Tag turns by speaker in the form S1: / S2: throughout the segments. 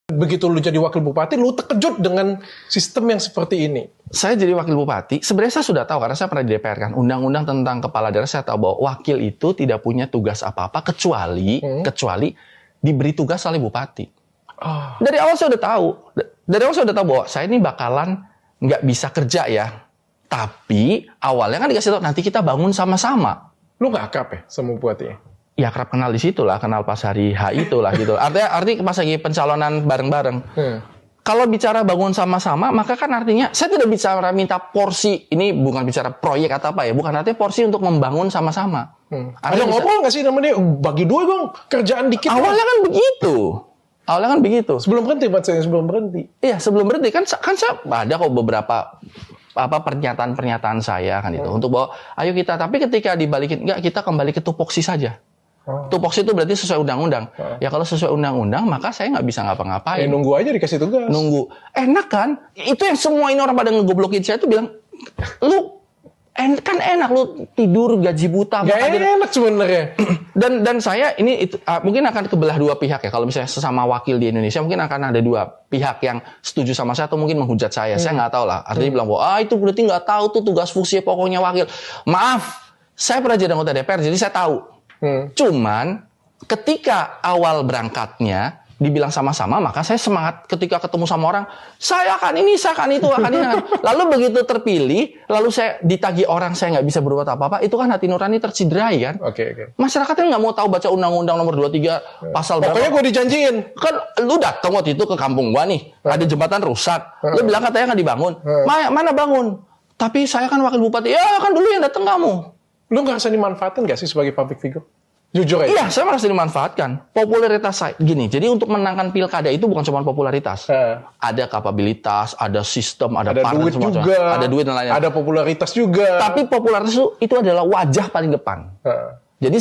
S1: Begitu lu jadi wakil bupati, lu terkejut dengan sistem yang seperti ini.
S2: Saya jadi wakil bupati, sebenarnya saya sudah tahu karena saya pernah di DPR kan, undang-undang tentang kepala daerah, saya tahu bahwa wakil itu tidak punya tugas apa-apa kecuali diberi tugas oleh bupati. Dari awal saya udah tahu bahwa saya ini bakalan nggak bisa kerja ya. Tapi awalnya kan dikasih tahu nanti kita bangun sama-sama.
S1: Lu nggak akrab ya sama bupati?
S2: Ya kerap kenal di situ lah, kenal pas hari H itulah gitu. Artinya pas lagi pencalonan bareng-bareng. Kalau bicara bangun sama-sama, maka kan artinya saya tidak bicara minta porsi. Ini bukan bicara proyek atau apa ya, bukan artinya porsi untuk membangun sama-sama.
S1: Ada ngobrol nggak sih namanya bagi dua dong kerjaan dikit?
S2: Awalnya kan begitu.
S1: Sebelum berhenti, maksudnya sebelum berhenti.
S2: Iya, sebelum berhenti kan saya ada kok beberapa pernyataan saya kan itu untuk bahwa ayo kita, tapi ketika dibalikin enggak, kita kembali ke tupoksi saja. Tupoksi itu berarti sesuai undang-undang. Ya kalau sesuai undang-undang maka saya nggak bisa ngapa-ngapain.
S1: Nunggu aja dikasih tugas.
S2: Nunggu. Enak kan? Itu yang semua ini orang pada ngegoblokin saya itu bilang, lu kan enak lu tidur gaji buta.
S1: Gak enak sebenarnya.
S2: Dan saya ini mungkin akan kebelah dua pihak ya. Kalau misalnya sesama wakil di Indonesia mungkin akan ada dua pihak yang setuju sama saya atau mungkin menghujat saya. Saya nggak tahu lah. Artinya bilang bahwa itu berarti nggak tahu tuh tugas fungsi pokoknya wakil. Maaf, saya pernah jadi anggota DPR jadi saya tahu. Cuman ketika awal berangkatnya dibilang sama-sama, maka saya semangat ketika ketemu sama orang, saya akan ini, saya akan itu, akan ini. Lalu begitu terpilih, lalu saya ditagih orang saya nggak bisa berbuat apa-apa, itu kan hati nurani tercederai kan. Masyarakat kan nggak mau tahu baca undang-undang nomor 23 pasal berapa.
S1: Pokoknya gue dijanjiin.
S2: Kan lu datang waktu itu ke kampung gua nih, ada jembatan rusak. Lu bilang katanya nggak dibangun. Mana bangun? Tapi saya kan wakil bupati, ya kan dulu yang datang kamu.
S1: Lu ngerasa dimanfaatin nggak sih sebagai public figure? Jujur aja.
S2: Iya, saya merasa dimanfaatkan. Popularitas saya gini. Jadi untuk menangkan pilkada itu bukan cuma popularitas. Ada kapabilitas, ada sistem, ada
S1: duit juga,
S2: ada duit dan lain-lain.
S1: Ada popularitas juga.
S2: Tapi popularitas itu adalah wajah paling depan. Jadi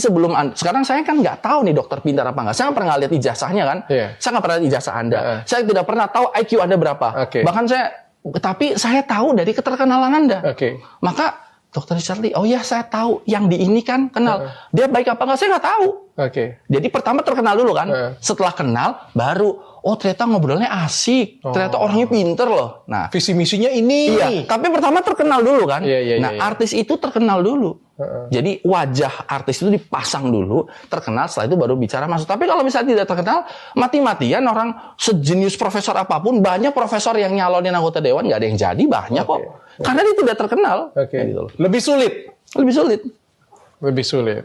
S2: sekarang saya kan nggak tahu nih dokter pintar apa nggak. Saya nggak pernah lihat ijazahnya kan. Saya nggak pernah lihat ijazah Anda. Saya tidak pernah tahu IQ Anda berapa. Bahkan tapi saya tahu dari keterkenalan Anda. Maka Dokter Richard Lee, oh ya saya tahu yang di ini kan kenal. Dia baik apa enggak saya nggak tahu. Jadi pertama terkenal dulu kan. Setelah kenal baru ternyata ngobrolnya asik. Ternyata orangnya pinter loh. Nah,
S1: visi misinya ini.
S2: Iya, tapi pertama terkenal dulu kan. Artis itu terkenal dulu. Jadi wajah artis itu dipasang dulu, terkenal, setelah itu baru bicara masuk. Tapi kalau misalnya tidak terkenal, mati-matian orang sejenius profesor apapun, banyak profesor yang nyalonin anggota dewan nggak ada yang jadi, banyak kok. Karena dia tidak terkenal.
S1: Lebih sulit.
S2: Lebih sulit.
S1: Lebih sulit.